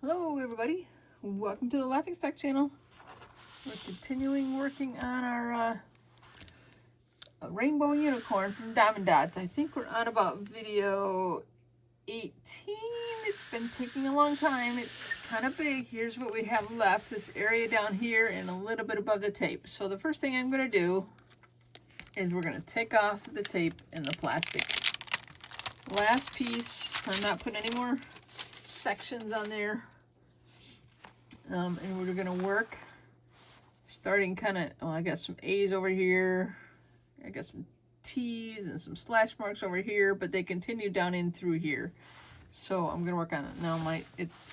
Hello everybody, welcome to the Laughing Stock channel. We're continuing working on our rainbow unicorn from Dotz. I think we're on about video 18. It's been taking a long time. It's kind of big. Here's what we have left, this area down here and a little bit above the tape. So the first thing I'm going to do is we're going to take off the tape and the plastic. Last piece, I'm not putting any more sections on there. And we're going to work starting kind of, I got some A's over here. I got some T's and some slash marks over here, but they continue down in through here. So I'm going to work on it. Now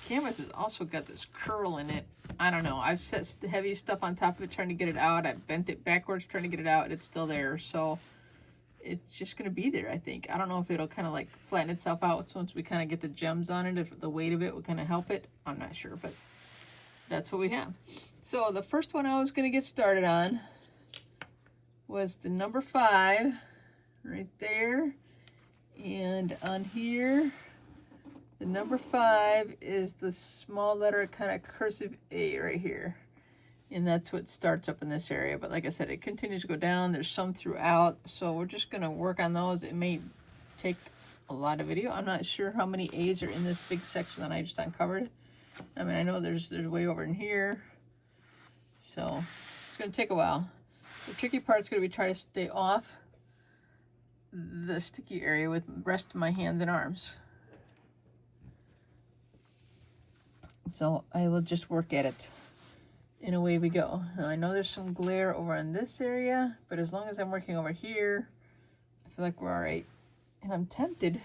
canvas has also got this curl in it. I don't know. I've set heavy stuff on top of it trying to get it out. I bent it backwards trying to get it out. It's still there. So it's just going to be there, I think. I don't know if it'll kind of like flatten itself out once we kind of get the gems on it, if the weight of it will kind of help it. I'm not sure, but that's what we have. So the first one I was going to get started on was the number 5 right there. And on here, the number 5 is the small letter kind of cursive A right here. And that's what starts up in this area. But like I said, it continues to go down. There's some throughout. So we're just going to work on those. It may take a lot of video. I'm not sure how many A's are in this big section that I just uncovered. I mean, I know there's way over in here. So it's going to take a while. The tricky part is going to be trying to stay off the sticky area with the rest of my hands and arms. So I will just work at it. And away we go. Now, I know there's some glare over in this area, but as long as I'm working over here, I feel like we're all right. And I'm tempted.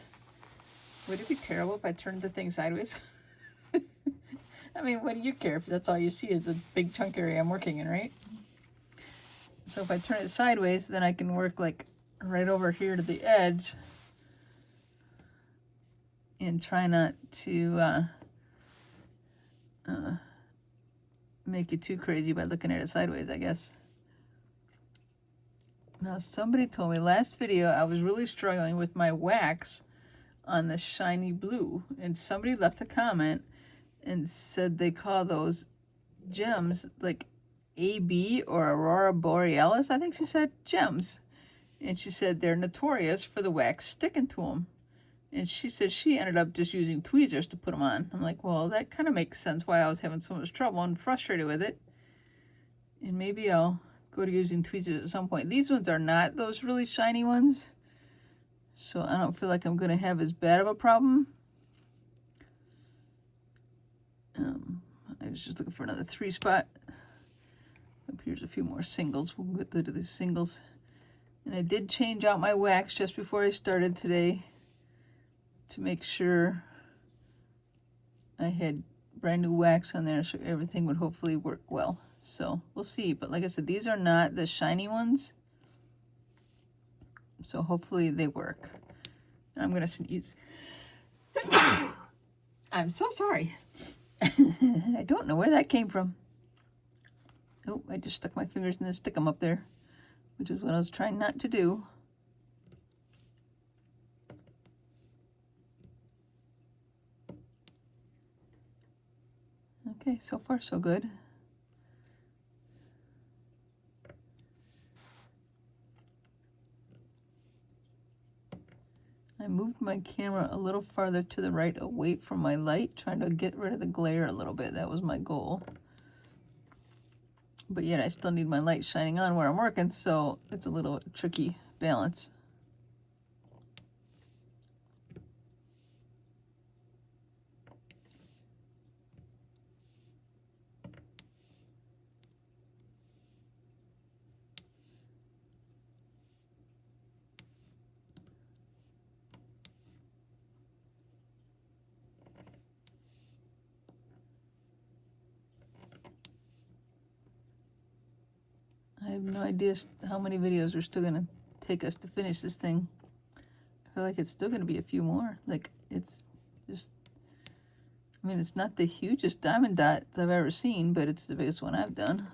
Would it be terrible if I turned the thing sideways? I mean, what do you care if that's all you see is a big chunk area I'm working in, right? So if I turn it sideways, then I can work like right over here to the edge and try not to make it too crazy by looking at it sideways, I guess. Now, somebody told me last video I was really struggling with my wax on the shiny blue, and somebody left a comment and said they call those gems like AB or Aurora Borealis. I think she said gems. And she said they're notorious for the wax sticking to them. And she said she ended up just using tweezers to put them on. I'm like, well, that kind of makes sense why I was having so much trouble and frustrated with it. And maybe I'll go to using tweezers at some point. These ones are not those really shiny ones. So I don't feel like I'm going to have as bad of a problem. I was just looking for another 3 spot. Up here's a few more singles. We'll get to these singles. And I did change out my wax just before I started today to make sure I had brand new wax on there so everything would hopefully work well. So we'll see. But like I said, these are not the shiny ones. So hopefully they work. And I'm going to sneeze. I'm so sorry. I don't know where that came from. Oh, I just stuck my fingers in the stickum up there, which is what I was trying not to do. Okay, so far so good. I moved my camera a little farther to the right away from my light, trying to get rid of the glare a little bit. That was my goal. But yet I still need my light shining on where I'm working, so it's a little tricky balance. I have no idea how many videos are still going to take us to finish this thing. I feel like it's still going to be a few more. Like, it's just, I mean, it's not the hugest diamond dots I've ever seen, but it's the biggest one I've done.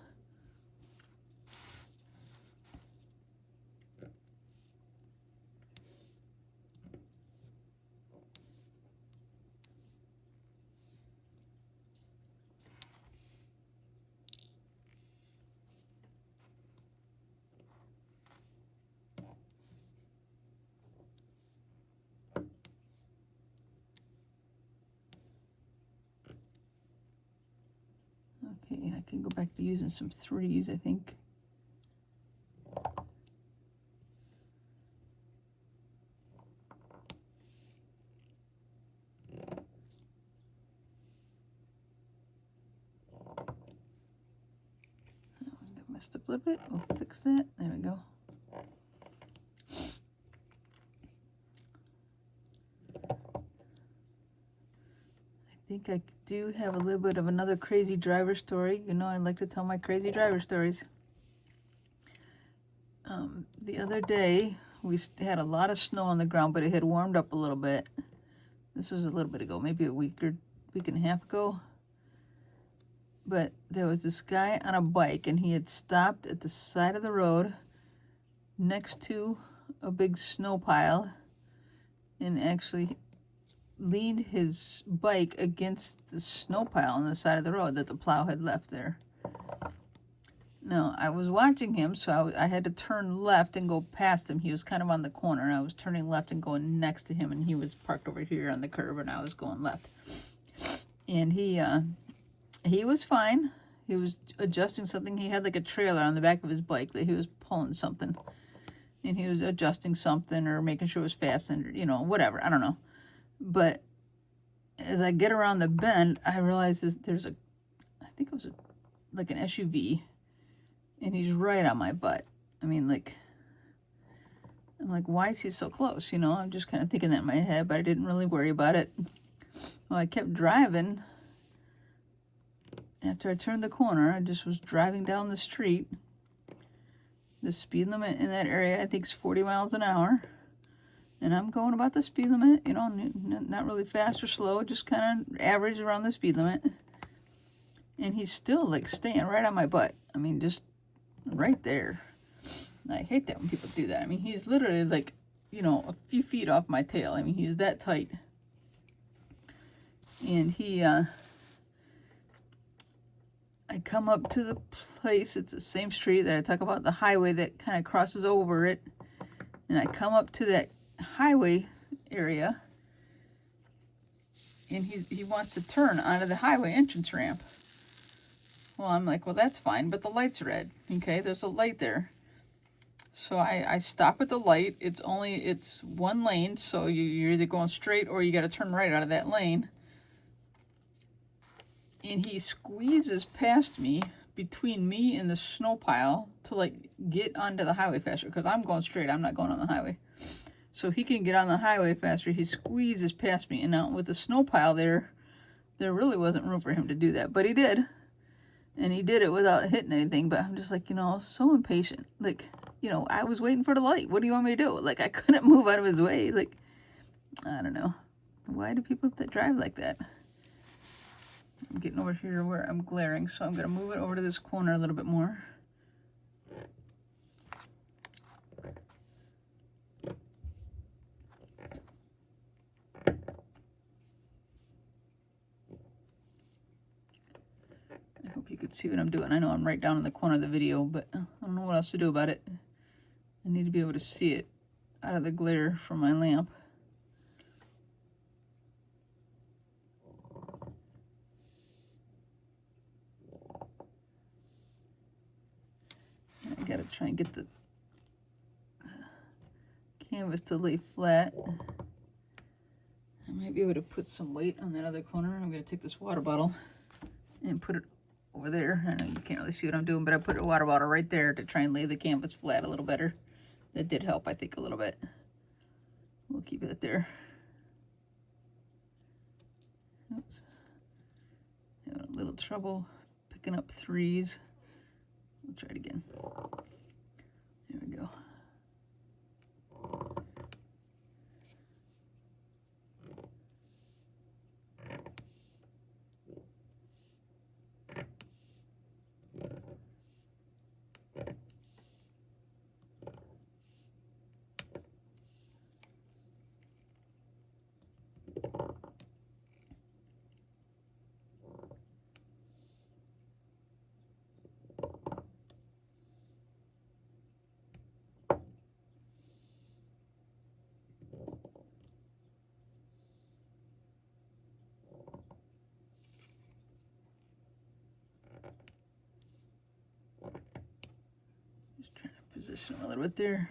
Okay, I can go back to using some 3s, I think. Messed up a little bit. We'll fix that. There we go. I think I do have a little bit of another crazy driver story. You know, I like to tell my crazy driver stories. The other day, we had a lot of snow on the ground, but it had warmed up a little bit. This was a little bit ago, maybe a week and a half ago. But there was this guy on a bike, and he had stopped at the side of the road next to a big snow pile and actually leaned his bike against the snow pile on the side of the road that the plow had left there. Now, I was watching him, so I had to turn left and go past him. He was kind of on the corner, and I was turning left and going next to him, and he was parked over here on the curb, and I was going left. And he was fine. He was adjusting something. He had like a trailer on the back of his bike that he was pulling something. And he was adjusting something or making sure it was fastened, or, you know, whatever. I don't know. But as I get around the bend, I realize there's I think it was like an SUV. And he's right on my butt. I mean, like, I'm like, why is he so close? You know, I'm just kind of thinking that in my head, but I didn't really worry about it. Well, I kept driving. After I turned the corner, I just was driving down the street. The speed limit in that area, I think, is 40 miles an hour. And I'm going about the speed limit, you know, not really fast or slow, just kind of average around the speed limit. And he's still, like, staying right on my butt. I mean, just right there. I hate that when people do that. I mean, he's literally, like, you know, a few feet off my tail. I mean, he's that tight. And I come up to the place, it's the same street that I talk about, the highway that kind of crosses over it. And I come up to that highway area, and he wants to turn onto the highway entrance ramp. Well, I'm like, well, that's fine, but the light's red. Okay, there's a light there. So I stop at the light. It's one lane, so you're either going straight or you got to turn right out of that lane. And he squeezes past me, between me and the snow pile, to like get onto the highway faster, because I'm going straight. I'm not going on the highway. So he can get on the highway faster. He squeezes past me. And now with the snow pile there really wasn't room for him to do that. But he did. And he did it without hitting anything. But I'm just like, you know, so impatient. Like, you know, I was waiting for the light. What do you want me to do? Like, I couldn't move out of his way. Like, I don't know. Why do people that drive like that? I'm getting over here where I'm glaring, so I'm going to move it over to this corner a little bit more. I hope you could see what I'm doing. I know I'm right down in the corner of the video, but I don't know what else to do about it. I need to be able to see it out of the glare from my lamp. I gotta try and get the canvas to lay flat. I might be able to put some weight on that other corner. I'm gonna take this water bottle and put it over there. I know you can't really see what I'm doing, but I put a water bottle right there to try and lay the canvas flat a little better. That did help, I think, a little bit. We'll keep it there. Oops. Having a little trouble picking up 3s. We'll try it again. There we go. position them a little bit there.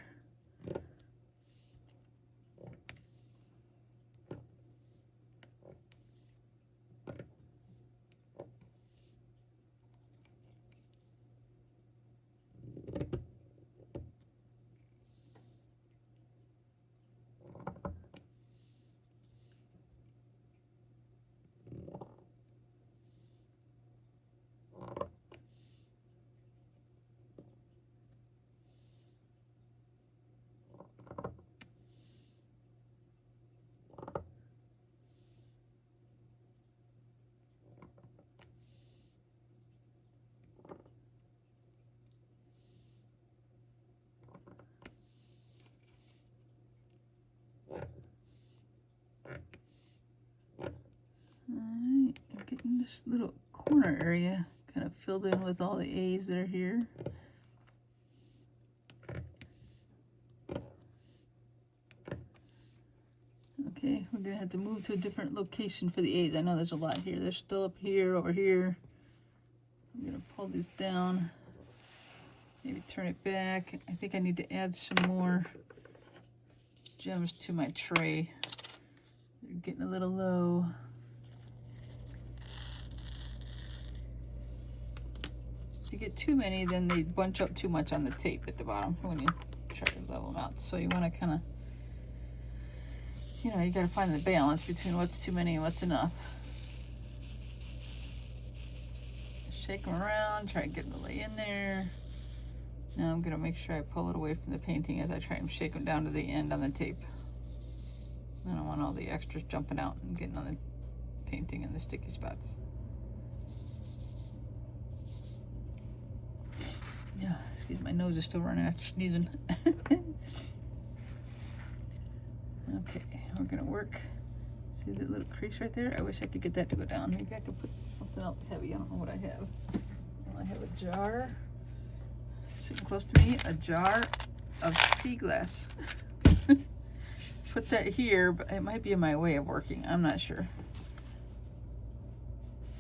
Alright, I'm getting this little corner area kind of filled in with all the A's that are here. Okay, we're gonna have to move to a different location for the A's. I know there's a lot here. They're still up here, over here. I'm gonna pull these down. Maybe turn it back. I think I need to add some more gems to my tray. They're getting a little low. If you get too many, then they bunch up too much on the tape at the bottom when you try to level them out. So you want to kind of, you know, you got to find the balance between what's too many and what's enough. Shake them around, try to get them to lay in there. Now I'm going to make sure I pull it away from the painting as I try and shake them down to the end on the tape. I don't want all the extras jumping out and getting on the painting and the sticky spots. Yeah, excuse me, my nose is still running after sneezing. Okay, we're gonna work. See that little crease right there? I wish I could get that to go down. Maybe I could put something else heavy. I don't know what I have. Well, I have a jar sitting close to me, a jar of sea glass. Put that here, but it might be in my way of working. I'm not sure.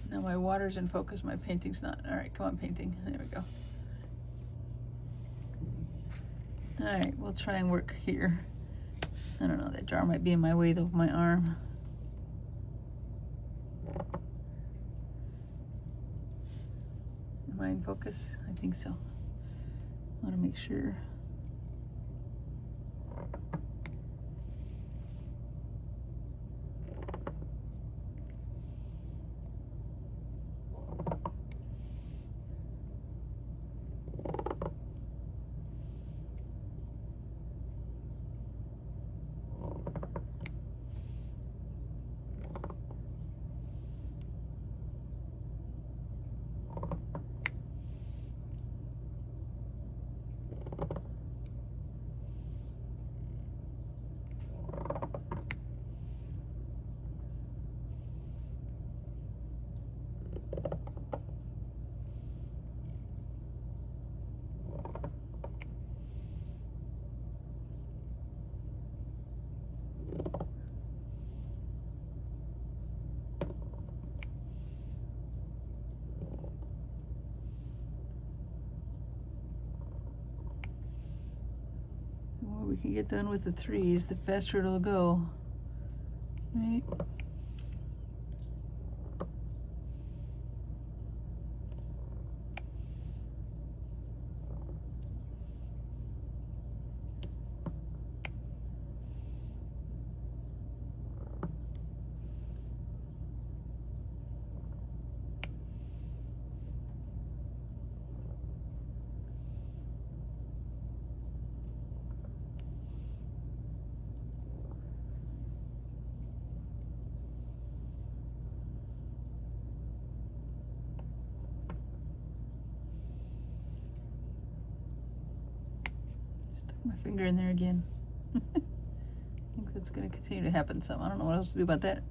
Now my water's in focus, my painting's not. All right, come on, painting. There we go. All right, we'll try and work here. I don't know, that jar might be in my way though, with my arm. Am I in focus? I think so. I want to make sure. The more we can get done with the threes, the faster it'll go, right? My finger in there again. I think that's going to continue to happen some. I don't know what else to do about that.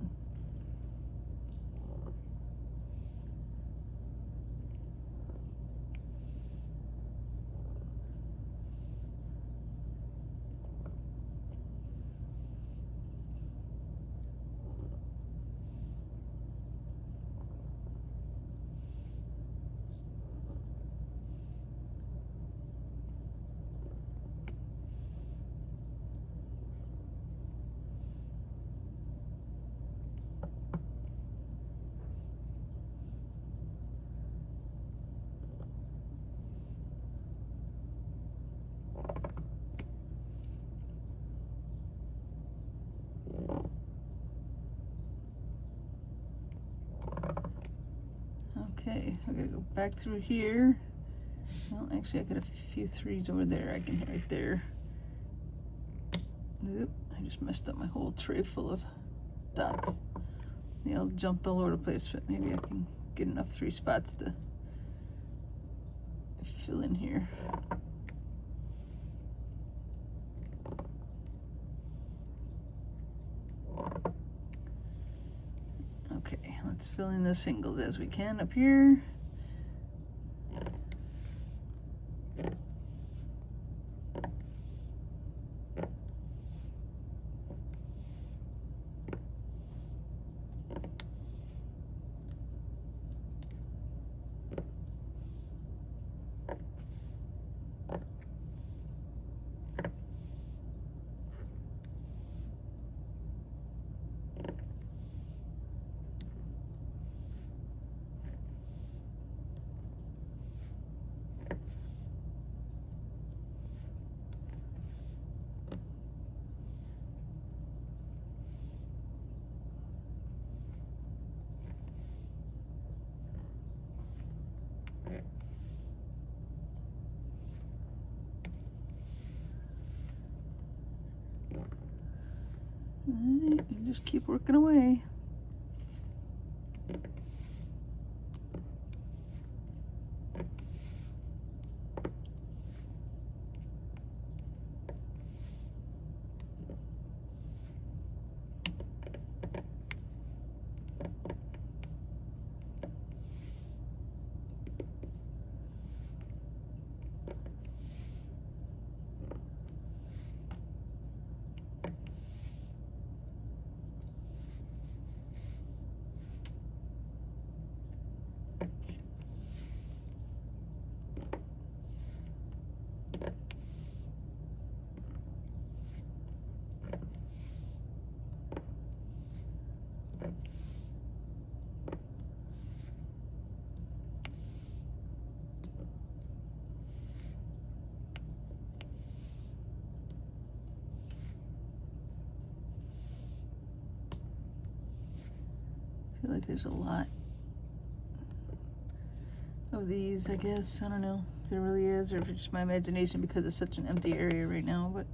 Okay, I gotta go back through here. Well, actually, I got a few 3s over there. I can hit right there. Oop, I just messed up my whole tray full of dots. They all jumped all over the place, but maybe I can get enough 3 spots to fill in here. Okay, let's fill in the singles as we can up here. Alright, you just keep working away. I feel like there's a lot of these, I guess. I don't know if there really is, or if it's just my imagination because it's such an empty area right now, but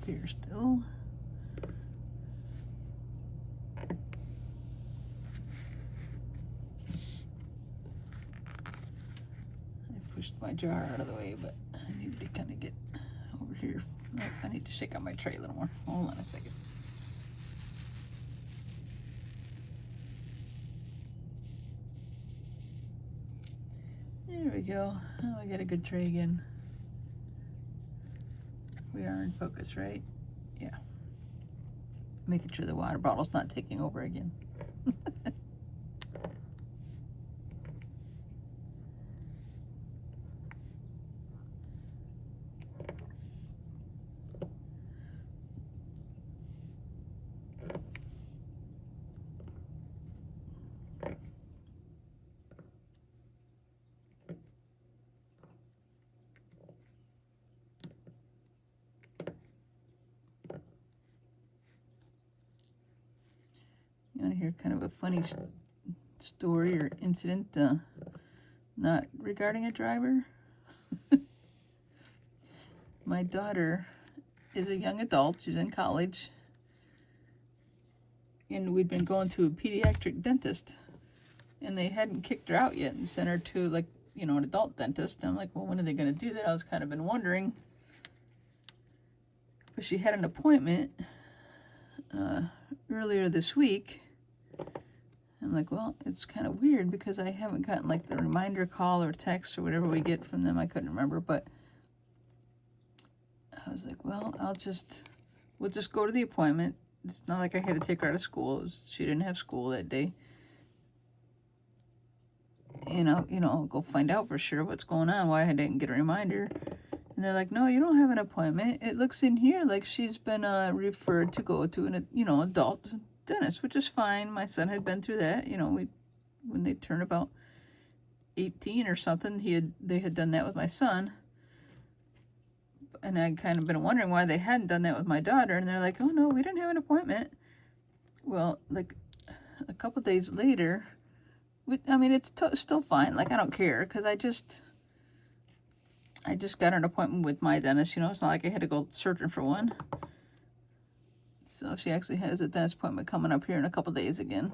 here still. I pushed my jar out of the way, but I need to kind of get over here. I need to shake out my tray a little more. Hold on a second. There we go. Oh, I got a good tray again. We are in focus, right? Yeah. Making sure the water bottle's not taking over again. You want to hear kind of a funny story or incident, not regarding a driver? My daughter is a young adult. She's in college. And we'd been going to a pediatric dentist. And they hadn't kicked her out yet and sent her to, like, you know, an adult dentist. And I'm like, well, when are they going to do that? I was kind of been wondering. But she had an appointment earlier this week. I'm like, well, it's kind of weird because I haven't gotten like the reminder call or text or whatever we get from them. I couldn't remember, but I was like, well, we'll just go to the appointment. It's not like I had to take her out of school. She didn't have school that day. And I'll go find out for sure what's going on, why I didn't get a reminder. And they're like, no, you don't have an appointment. It looks in here like she's been referred to go to an, adult dentist, which is fine. My son had been through that. When they turned about 18 or something, they had done that with my son. And I'd kind of been wondering why they hadn't done that with my daughter. And they're like, oh, no, we didn't have an appointment. Well, like a couple days later, it's still fine. Like, I don't care because I just got an appointment with my dentist. It's not like I had to go searching for one. So she actually has a dentist appointment coming up here in a couple days again.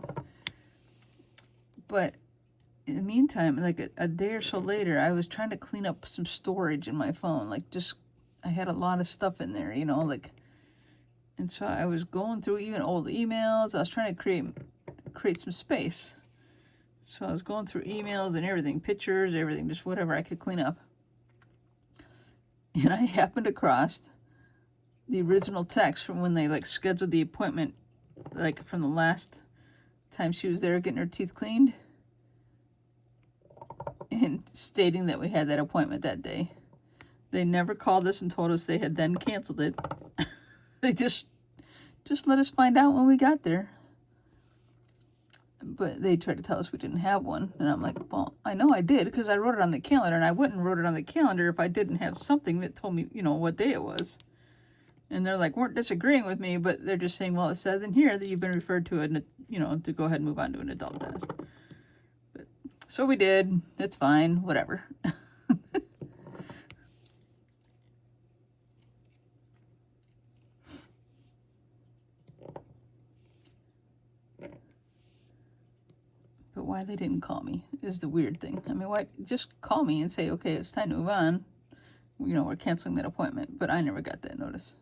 But in the meantime, like a day or so later, I was trying to clean up some storage in my phone. Like, just, I had a lot of stuff in there, and so I was going through even old emails. I was trying to create some space. So I was going through emails and everything, pictures, everything, just whatever I could clean up. And I happened across the original text from when they scheduled the appointment, from the last time she was there getting her teeth cleaned, and stating that we had that appointment that day. They never called us and told us they had then canceled it. They just let us find out when we got there. But they tried to tell us we didn't have one. And I'm like, well, I know I did because I wrote it on the calendar, and I wouldn't wrote it on the calendar if I didn't have something that told me, what day it was. And they're like, weren't disagreeing with me, but they're just saying, well, it says in here that you've been referred to to go ahead and move on to an adult dentist. But so we did. It's fine. Whatever. But why they didn't call me is the weird thing. I mean, why just call me and say, okay, it's time to move on. We're canceling that appointment. But I never got that notice.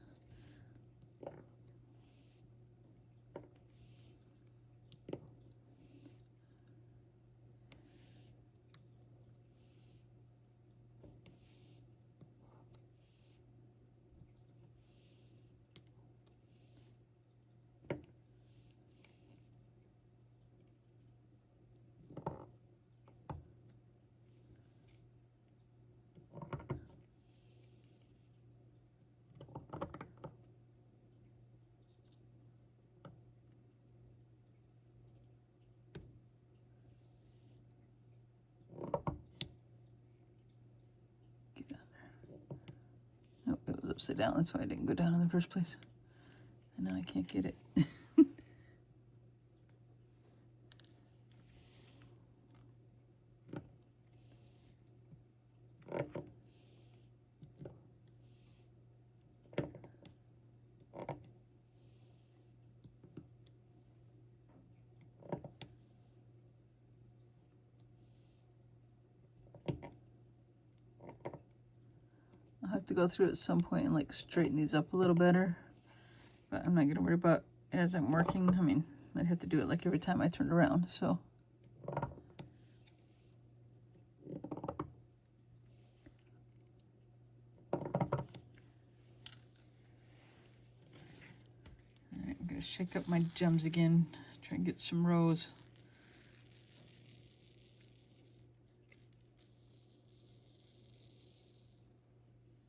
Upside down. That's why I didn't go down in the first place. And now I can't get it. I'll have to go through at some point and straighten these up a little better. But I'm not going to worry about as I'm working. I mean, I'd have to do it every time I turned around, so. Alright, I'm going to shake up my gems again. Try and get some rows.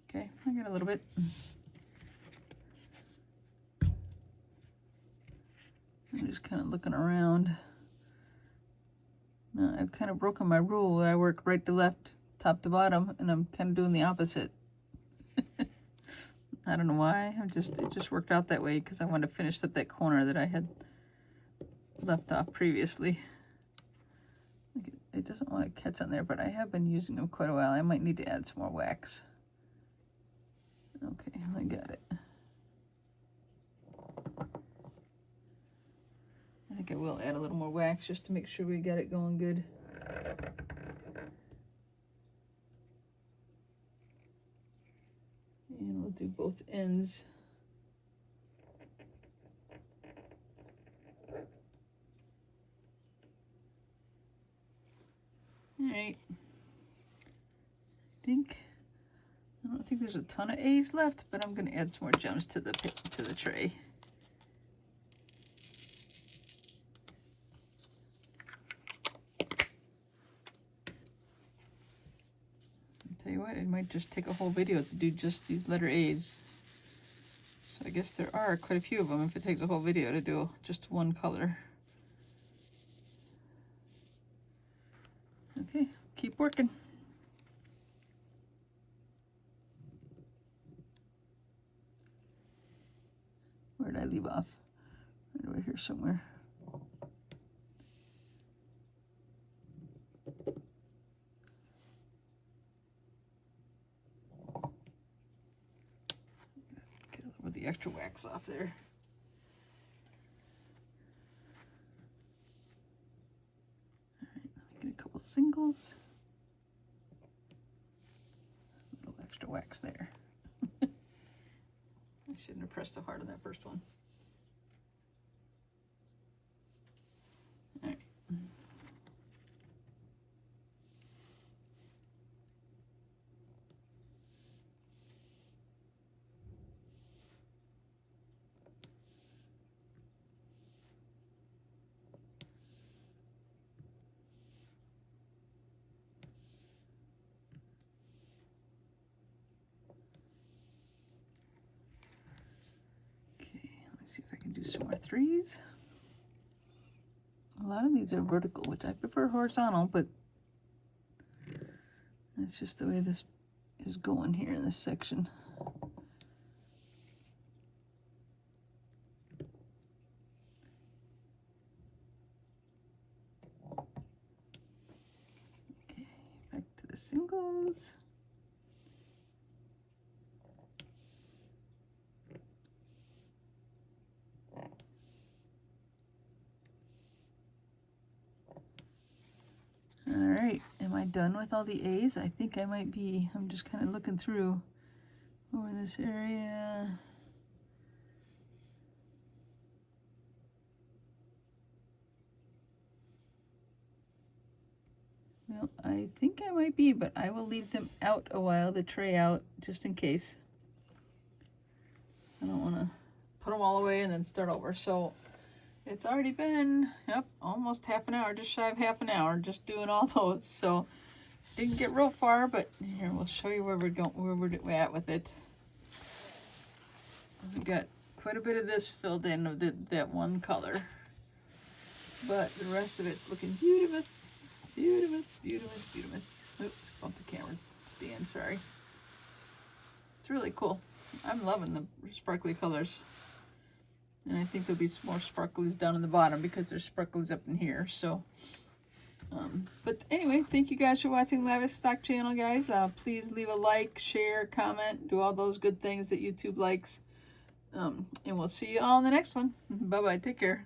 Okay, I got a little bit. I'm just kind of looking around. Now, I've kind of broken my rule. I work right to left, top to bottom, and I'm kind of doing the opposite. I don't know why. It just worked out that way because I wanted to finish up that corner that I had left off previously. It doesn't want to catch on there, but I have been using them quite a while. I might need to add some more wax. Okay, I got it. I think I will add a little more wax just to make sure we got it going good. And we'll do both ends. All right. I don't think there's a ton of A's left, but I'm going to add some more gems to the tray. I'll tell you what, it might might just take a whole video to do just these letter A's. So I guess there are quite a few of them if it takes a whole video to do just one color. Okay, keep working. Where did I leave off? Right over here somewhere. Get a little bit of the extra wax off there. All right, let me get a couple singles. A little extra wax there. I shouldn't have pressed so hard on that first one. All right. See if I can do some more threes. A lot of these are vertical, which I prefer horizontal, but that's just the way this is going here in this section. Okay, back to the singles. All right, am I done with all the A's? I think I might be. I'm just kind of looking through over this area. Well, I think I might be, but I will leave them out a while, the tray out, just in case. I don't want to put them all away and then start over. So it's already been, yep, almost half an hour, just shy of half an hour, just doing all those. So didn't get real far, but here, we'll show you where we're going, where we're at with it. We got quite a bit of this filled in of that one color, but the rest of it's looking beautiful, beautiful. Oops, bumped the camera stand, sorry. It's really cool. I'm loving the sparkly colors. And I think there'll be some more sparklies down in the bottom because there's sparklies up in here. So, but anyway, thank you guys for watching Lavish Stock Channel, guys. Please leave a like, share, comment, do all those good things that YouTube likes. And we'll see you all in the next one. Bye-bye. Take care.